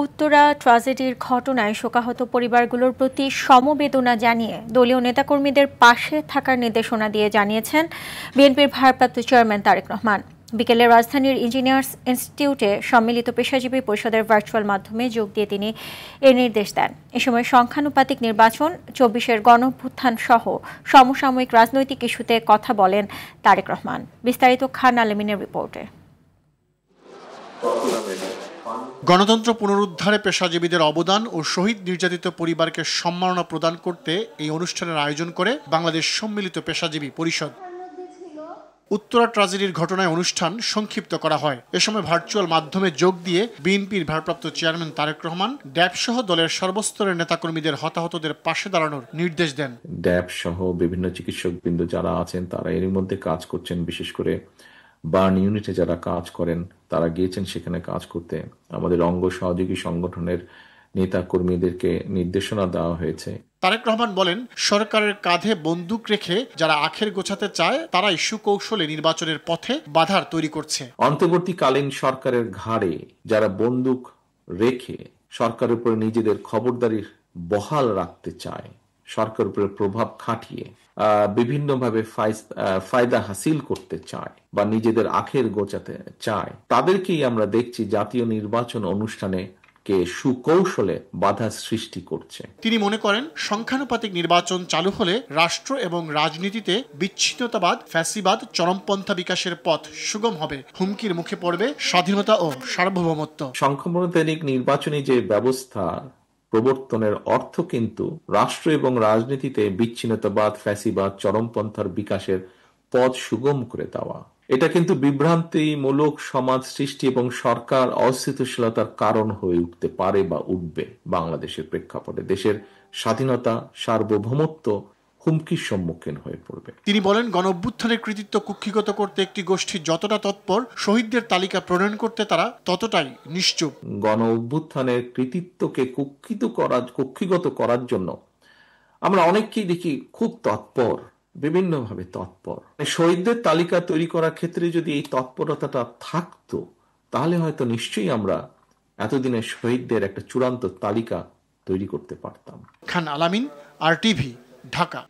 উত্তরা ট্র্যাজেডির ঘটনায় শোকাহত পরিবারগুলোর প্রতি সমবেদনা জানিয়ে দলীয় নেতাকর্মীদের পাশে থাকার নির্দেশনা দিয়ে জানিয়েছেন বিএনপির ভারপ্রাপ্ত চেয়ারম্যান তারেক রহমান। বিকেলে রাজধানীর ইঞ্জিনিয়ার্স ইনস্টিটিউটে সম্মিলিত পেশাজীবী পরিষদের ভার্চুয়াল মাধ্যমে যোগ দিয়ে তিনি এ নির্দেশ দেন। এ সময় সংখ্যানুপাতিক নির্বাচন, ২৪-এর গণঅভ্যুত্থান সহ সমসাময়িক রাজনৈতিক ইস্যুতে কথা বলেন তারেক রহমান। বিস্তারিত খান আলমিনের রিপোর্টে। গণতন্ত্র পুনরুদ্ধারে পেশাজীবীদের অবদান ও শহীদ নির্যাতিত পরিবারকে সম্মাননা প্রদান করতে এই অনুষ্ঠানের আয়োজন করে বাংলাদেশ সম্মিলিত পেশাজীবী পরিষদ। উত্তরা ট্র্যাজেডির ঘটনায় অনুষ্ঠান সংক্ষিপ্ত করা হয়। এ সময় ভার্চুয়াল মাধ্যমে যোগ দিয়ে বিএনপির ভারপ্রাপ্ত চেয়ারম্যান তারেক রহমান ড্যাব সহ দলের সর্বস্তরের নেতাকর্মীদের হতাহতদের পাশে দাঁড়ানোর নির্দেশ দেন। ড্যাব সহ বিভিন্ন চিকিৎসকবৃন্দ যারা আছেন তারা এর মধ্যে কাজ করছেন, বিশেষ করে বার্ন ইউনিটে যারা কাজ করেন তারা গিয়েছেন সেখানে কাজ করতে। আমাদের অঙ্গ সহযোগী সংগঠনের নেতা কর্মীদেরকে নির্দেশনা দেওয়া হয়েছে। তারেক রহমান বলেন, সরকারের কাঁধে বন্দুক রেখে যারা আখের গোছাতে চায় তারাই সুকৌশলে নির্বাচনের পথে বাধার তৈরি করছে। অন্তর্বর্তীকালীন সরকারের ঘাড়ে যারা বন্দুক রেখে সরকারের উপরে নিজেদের খবরদারি বহাল রাখতে চায়, সরকারের উপরে প্রভাব খাটিয়ে বিভিন্নভাবে ফায়দা হাসিল করতে চায় বা নিজেদের আখের গোছাতে চায়, তাদেরকেই আমরা দেখছি জাতীয় নির্বাচন অনুষ্ঠানে সুকৌশলে বাধা সৃষ্টি করছে। তিনি মনে করেন, সংখ্যানুপাতিক নির্বাচন চালু হলে রাষ্ট্র এবং রাজনীতিতে বিচ্ছিন্নতাবাদ, ফ্যাসিবাদ, চরমপন্থা বিকাশের পথ সুগম হবে। হুমকির মুখে পড়বে স্বাধীনতা ও সার্বভৌমত্ব। সংখ্যানুপাতিক নির্বাচনী যে ব্যবস্থা প্রবর্তনের অর্থ কিন্তু রাষ্ট্র এবং রাজনীতিতে বিচ্ছিন্নতাবাদ, ফ্যাসিবাদ, চরমপন্থার বিকাশের পথ সুগম করে দেওয়া। এটা কিন্তু বিভ্রান্তিমূলক সমাজ সৃষ্টি এবং সরকার অস্থিতিশীলতার কারণ হয়ে উঠতে পারে বা উঠবে। বাংলাদেশের প্রেক্ষাপটে দেশের স্বাধীনতা, সার্বভৌমত্ব হুমকির সম্মুখীন হয়ে পড়বে। তিনি বলেন, গণঅভ্যুত্থানের কৃতিত্ব কুক্ষিগত করতে একটি গোষ্ঠী যতটা তৎপর, শহীদদের তালিকা প্রণয়ন করতে তারা ততটাই নিশ্চুপ। গণঅভ্যুত্থানের কৃতিত্বকে কুক্ষিগত করার জন্য আমরা অনেককেই দেখি খুব তৎপর, বিভিন্নভাবে তৎপর। শহীদদের তালিকা তৈরি করার ক্ষেত্রে যদি এই তৎপরতাটা থাকতো তাহলে হয়তো নিশ্চয়ই আমরা এতদিনের শহীদদের একটা চূড়ান্ত তালিকা তৈরি করতে পারতাম। খান আলামিন, RTV, ঢাকা।